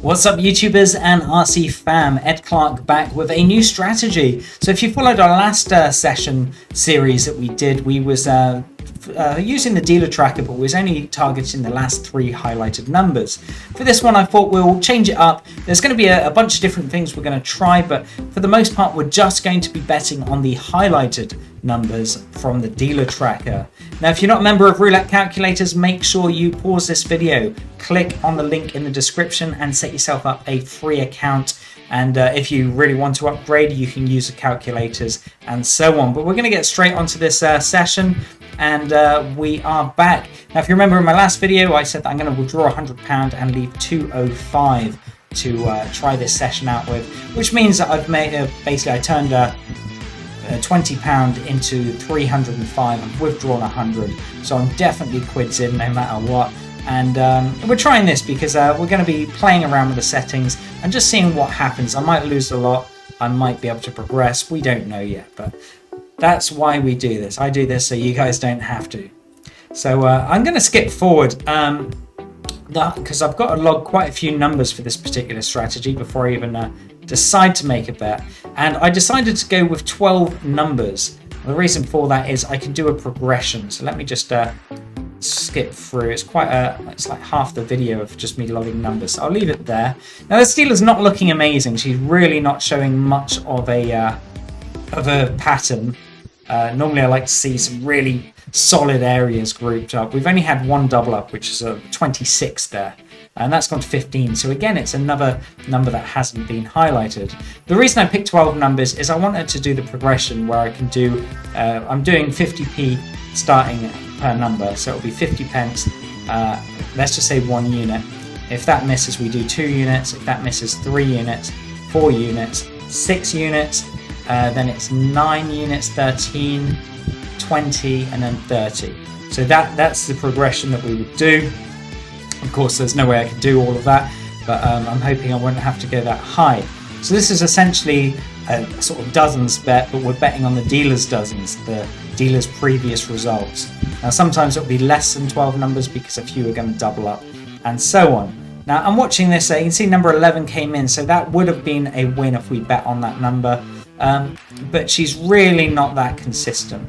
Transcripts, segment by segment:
What's up YouTubers and RC fam, Ed Clark back with a new strategy. So if you followed our last session series that we did, we was using the dealer tracker, but we was only targeting the last 3 highlighted numbers. For this one I thought we'll change it up. There's going to be a bunch of different things we're going to try, but for the most part we're just going to be betting on the highlighted numbers from the dealer tracker. Now if you're not a member of Roulette Calculators, make sure you pause this video, click on the link in the description and set yourself up a free account. And if you really want to upgrade, you can use the calculators and so on. But we're going to get straight onto this session, and we are back. Now if you remember in my last video I said that I'm going to withdraw £100 and leave 205 to try this session out with, which means that I've made basically I turned £20 into 305. I've withdrawn 100, so I'm definitely quids in no matter what. And we're trying this because we're going to be playing around with the settings and just seeing what happens. I might lose a lot, I might be able to progress, we don't know yet, but that's why we do this. I do this so you guys don't have to. So I'm going to skip forward because I've got to log quite a few numbers for this particular strategy before I even decide to make a bet. And I decided to go with 12 numbers. The reason for that is I can do a progression. So let me just skip through. It's it's like half the video of just me logging numbers, so I'll leave it there. Now the Steeler's not looking amazing. She's really not showing much of a pattern. Normally I like to see some really solid areas grouped up. We've only had one double up, which is a 26 there, and that's gone to 15. So again, it's another number that hasn't been highlighted. The reason I picked 12 numbers is I wanted to do the progression where I can do I'm doing 50p starting per number, so it'll be 50 pence. Let's just say 1 unit. If that misses, we do 2 units. If that misses, 3 units, 4 units, 6 units, then it's 9 units, 13, 20, and then 30. So that's the progression that we would do. Of course, there's no way I could do all of that, but I'm hoping I won't have to go that high. So this is essentially a sort of dozens bet, but we're betting on the dealer's dozens, the dealer's previous results. Now sometimes it'll be less than 12 numbers because a few are going to double up and so on. Now I'm watching this, you can see number 11 came in, so that would have been a win if we bet on that number, but she's really not that consistent.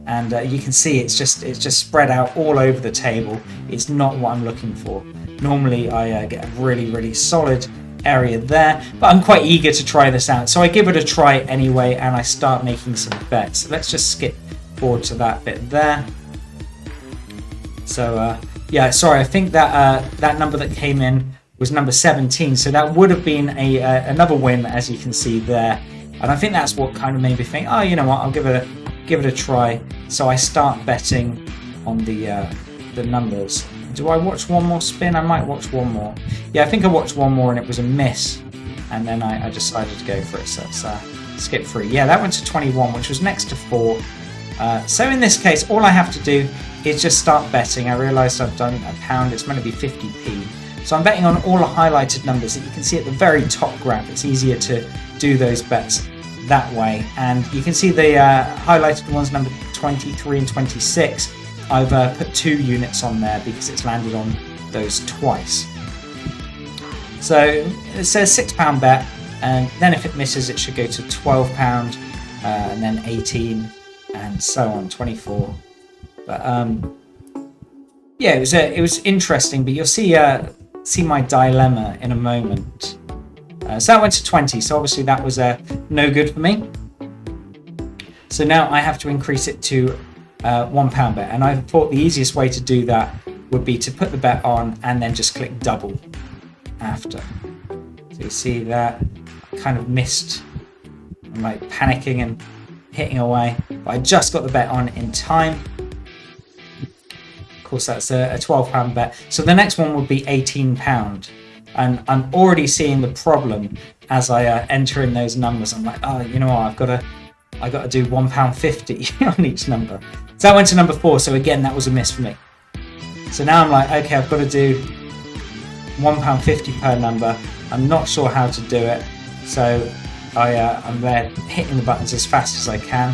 And you can see it's just spread out all over the table. It's not what I'm looking for. Normally I get a really solid area there, but I'm quite eager to try this out, so I give it a try anyway and I start making some bets. Let's just skip forward to that bit there. So yeah, sorry, I think that that number that came in was number 17, so that would have been another win, as you can see there. And I think that's what kind of made me think, oh, you know what, I'll give it a try. So I start betting on the numbers. Do I watch one more spin? I might watch one more. Yeah, I think I watched one more and it was a miss, and then I decided to go for it. So let's skip through. Yeah, that went to 21, which was next to 4. So in this case, all I have to do is just start betting. I realised I've done £1. It's meant to be 50p. So I'm betting on all the highlighted numbers that you can see at the very top graph. It's easier to do those bets that way. And you can see the highlighted ones, number 23 and 26. I've put 2 units on there because it's landed on those twice. So it says £6 bet, and then if it misses, it should go to £12, and then 18, and so on, 24. But yeah, it was interesting. But you'll see my dilemma in a moment. So that went to 20. So obviously that was no good for me. So now I have to increase it to £1 bet, and I thought the easiest way to do that would be to put the bet on and then just click double after. So you see that I kind of missed. I'm like panicking and hitting away, but I just got the bet on in time. Of course, that's a £12 bet. So the next one would be £18, and I'm already seeing the problem as I enter in those numbers. I'm like, oh, you know what, I got to do £1.50 on each number. So that went to number 4. So again, that was a miss for me. So now I'm like, okay, I've got to do £1.50 per number. I'm not sure how to do it. So I'm there hitting the buttons as fast as I can.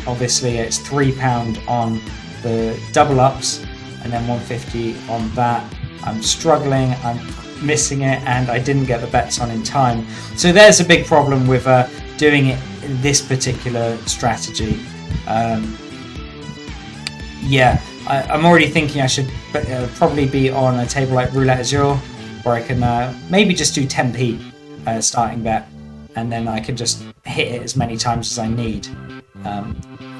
Obviously, it's £3 on the double ups and then 150 on that. I'm struggling. I'm missing it, and I didn't get the bets on in time. So there's a big problem with doing it in this particular strategy. Yeah, I'm already thinking I should probably be on a table like Roulette Azure, where I can maybe just do 10p starting bet, and then I can just hit it as many times as I need.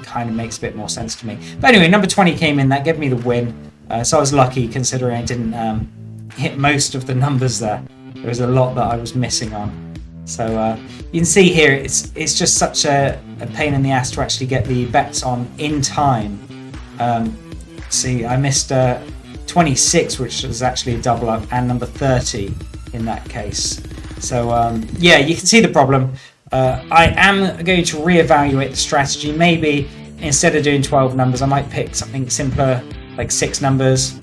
Kind of makes a bit more sense to me. But anyway, number 20 came in, that gave me the win. So I was lucky considering I didn't hit most of the numbers there. There was a lot that I was missing on. So you can see here it's just such a pain in the ass to actually get the bets on in time. See, I missed 26, which was actually a double up, and number 30 in that case. So yeah, you can see the problem. I am going to reevaluate the strategy. Maybe instead of doing 12 numbers, I might pick something simpler, like 6 numbers,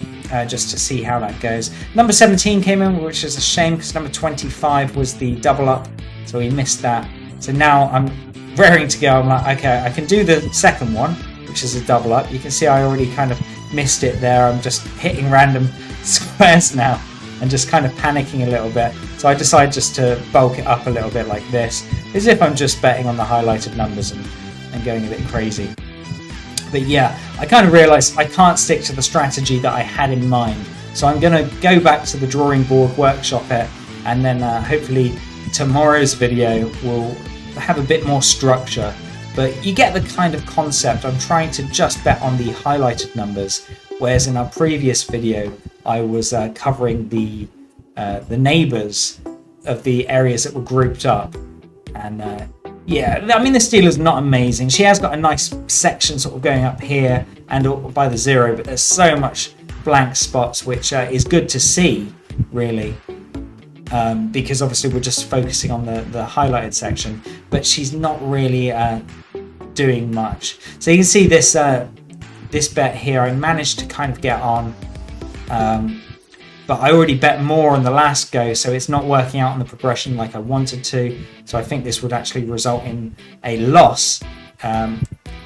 just to see how that goes. Number 17 came in, which is a shame because number 25 was the double up, so we missed that. So now I'm raring to go. I'm like, okay, I can do the second one, which is a double up. You can see I already kind of missed it there. I'm just hitting random squares now and just kind of panicking a little bit. So I decided just to bulk it up a little bit like this, as if I'm just betting on the highlighted numbers and going a bit crazy. But yeah, I kind of realised I can't stick to the strategy that I had in mind. So I'm going to go back to the drawing board, workshop it, and then hopefully tomorrow's video will have a bit more structure. But you get the kind of concept. I'm trying to just bet on the highlighted numbers, whereas in our previous video I was covering the neighbours of the areas that were grouped up. And yeah, I mean, this dealer's not amazing. She has got a nice section sort of going up here and by the 0, but there's so much blank spots, which is good to see, really, because obviously we're just focusing on the highlighted section, but she's not really doing much. So you can see this this bet here, I managed to kind of get on, but I already bet more on the last go, so it's not working out on the progression like I wanted to. So I think this would actually result in a loss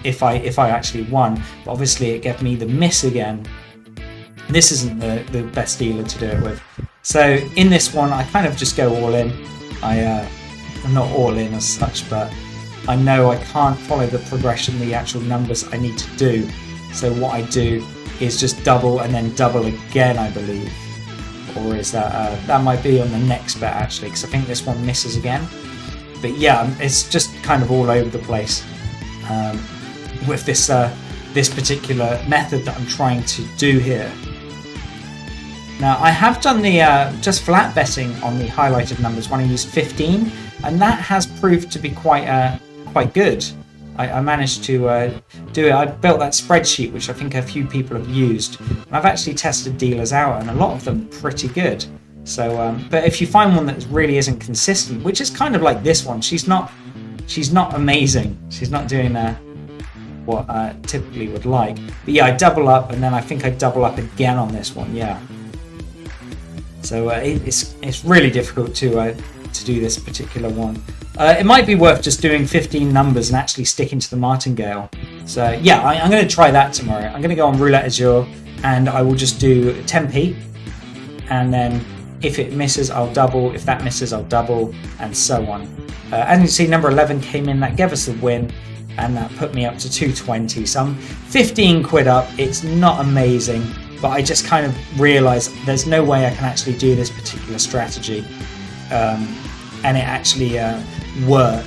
if I actually won. But obviously it gave me the miss again. This isn't the best dealer to do it with. So in this one, I kind of just go all in. I'm not all in as such, but I know I can't follow the progression, the actual numbers I need to do. So what I do is just double and then double again, I believe. Or is that that might be on the next bet actually, because I think this one misses again. But yeah, it's just kind of all over the place with this this particular method that I'm trying to do here. Now I have done the just flat betting on the highlighted numbers when I used 15, and that has proved to be quite good. I managed to do it. I built that spreadsheet, which I think a few people have used. And I've actually tested dealers out, and a lot of them are pretty good. So, but if you find one that really isn't consistent, which is kind of like this one, she's not amazing. She's not doing what I typically would like. But yeah, I double up, and then I think I double up again on this one. Yeah. So it's really difficult to do this particular one. It might be worth just doing 15 numbers and actually sticking to the martingale. So yeah, I'm going to try that tomorrow. I'm going to go on Roulette Azure and I will just do 10p. And then if it misses, I'll double. If that misses, I'll double, and so on. As you can see, number 11 came in. That gave us the win, and that put me up to 220. So I'm 15 quid up. It's not amazing, but I just kind of realised there's no way I can actually do this particular strategy. And it actually work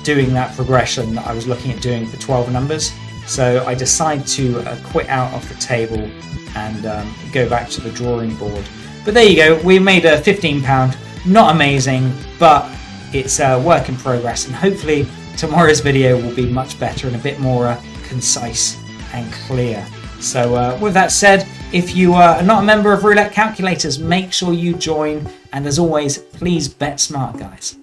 doing that progression that I was looking at doing for 12 numbers. So I decided to quit out of the table and go back to the drawing board. But there you go, we made a £15, not amazing, but it's a work in progress, and hopefully tomorrow's video will be much better and a bit more concise and clear. So with that said, if you are not a member of Roulette Calculators, make sure you join, and as always, please bet smart, guys.